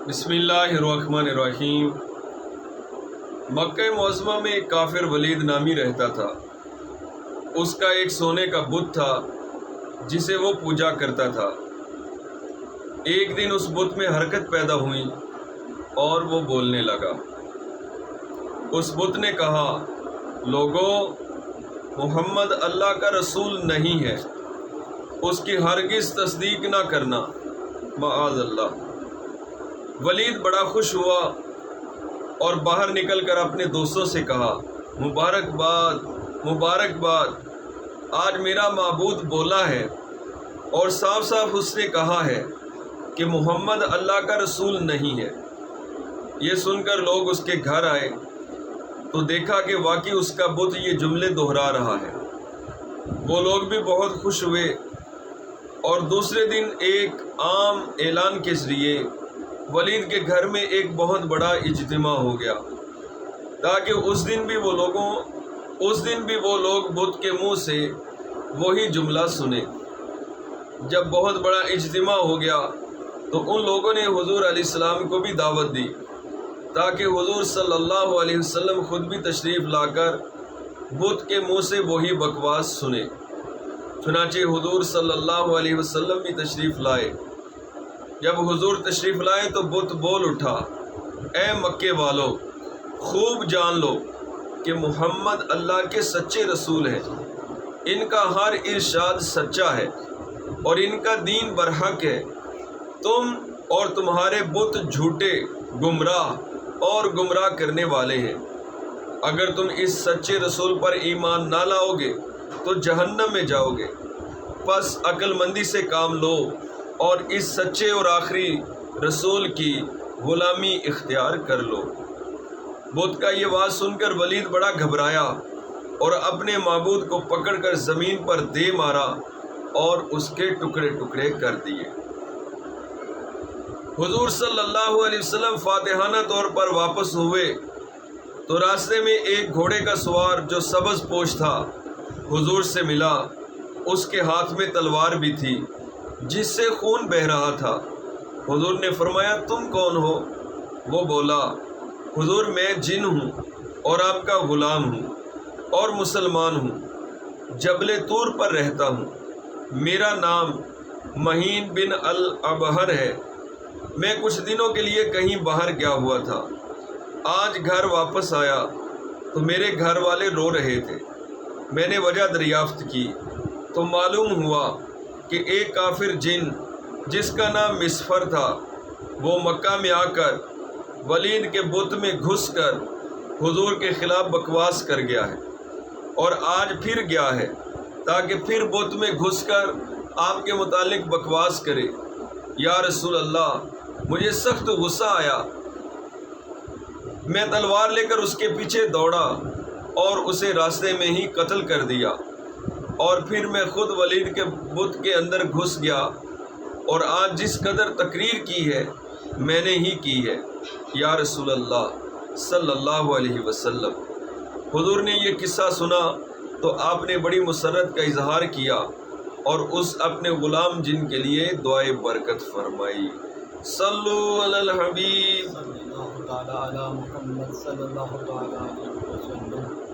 بسم اللہ الرحمن الرحیم۔ مکہ معظمہ میں ایک کافر ولید نامی رہتا تھا۔ اس کا ایک سونے کا بت تھا جسے وہ پوجا کرتا تھا۔ ایک دن اس بت میں حرکت پیدا ہوئی اور وہ بولنے لگا۔ اس بت نے کہا، لوگو، محمد اللہ کا رسول نہیں ہے، اس کی ہرگز تصدیق نہ کرنا، معاذ اللہ۔ ولید بڑا خوش ہوا اور باہر نکل کر اپنے دوستوں سے کہا، مبارکباد مبارکباد، آج میرا معبود بولا ہے اور صاف صاف اس نے کہا ہے کہ محمد اللہ کا رسول نہیں ہے۔ یہ سن کر لوگ اس کے گھر آئے تو دیکھا کہ واقعی اس کا بت یہ جملے دہرا رہا ہے۔ وہ لوگ بھی بہت خوش ہوئے اور دوسرے دن ایک عام اعلان کے ذریعے ولید کے گھر میں ایک بہت بڑا اجتماع ہو گیا تاکہ اس دن بھی وہ لوگ بت کے منہ سے وہی جملہ سنیں۔ جب بہت بڑا اجتماع ہو گیا تو ان لوگوں نے حضور علیہ السلام کو بھی دعوت دی تاکہ حضور صلی اللہ علیہ وسلم خود بھی تشریف لا کر بت کے منہ سے وہی بکواس سنیں۔ چنانچہ حضور صلی اللہ علیہ وسلم بھی تشریف لائے۔ جب حضور تشریف لائے تو بت بول اٹھا، اے مکے والو، خوب جان لو کہ محمد اللہ کے سچے رسول ہیں۔ ان کا ہر ارشاد سچا ہے اور ان کا دین برحق ہے۔ تم اور تمہارے بت جھوٹے، گمراہ اور گمراہ کرنے والے ہیں۔ اگر تم اس سچے رسول پر ایمان نہ لاؤ گے تو جہنم میں جاؤ گے۔ پس عقل مندی سے کام لو اور اس سچے اور آخری رسول کی غلامی اختیار کر لو۔ بت کا یہ بات سن کر ولید بڑا گھبرایا اور اپنے معبود کو پکڑ کر زمین پر دے مارا اور اس کے ٹکڑے ٹکڑے کر دیے۔ حضور صلی اللہ علیہ وسلم فاتحانہ طور پر واپس ہوئے تو راستے میں ایک گھوڑے کا سوار جو سبز پوش تھا حضور سے ملا۔ اس کے ہاتھ میں تلوار بھی تھی جس سے خون بہہ رہا تھا۔ حضور نے فرمایا، تم کون ہو؟ وہ بولا، حضور میں جن ہوں اور آپ کا غلام ہوں اور مسلمان ہوں، جبل طور پر رہتا ہوں۔ میرا نام مہین بن الابہر ہے۔ میں کچھ دنوں کے لیے کہیں باہر گیا ہوا تھا۔ آج گھر واپس آیا تو میرے گھر والے رو رہے تھے۔ میں نے وجہ دریافت کی تو معلوم ہوا کہ ایک کافر جن جس کا نام مسفر تھا وہ مکہ میں آ کر ولید کے بت میں گھس کر حضور کے خلاف بکواس کر گیا ہے اور آج پھر گیا ہے تاکہ پھر بت میں گھس کر آپ کے متعلق بکواس کرے۔ یا رسول اللہ، مجھے سخت غصہ آیا۔ میں تلوار لے کر اس کے پیچھے دوڑا اور اسے راستے میں ہی قتل کر دیا، اور پھر میں خود ولید کے بت کے اندر گھس گیا اور آج جس قدر تقریر کی ہے میں نے ہی کی ہے، یا رسول اللہ صلی اللہ علیہ وسلم۔ حضور نے یہ قصہ سنا تو آپ نے بڑی مسرت کا اظہار کیا اور اس اپنے غلام جن کے لیے دعائے برکت فرمائی۔ صلو علی الحبیب صلی اللہ تعالی علی محمد صلی اللہ تعالی علیہ وسلم۔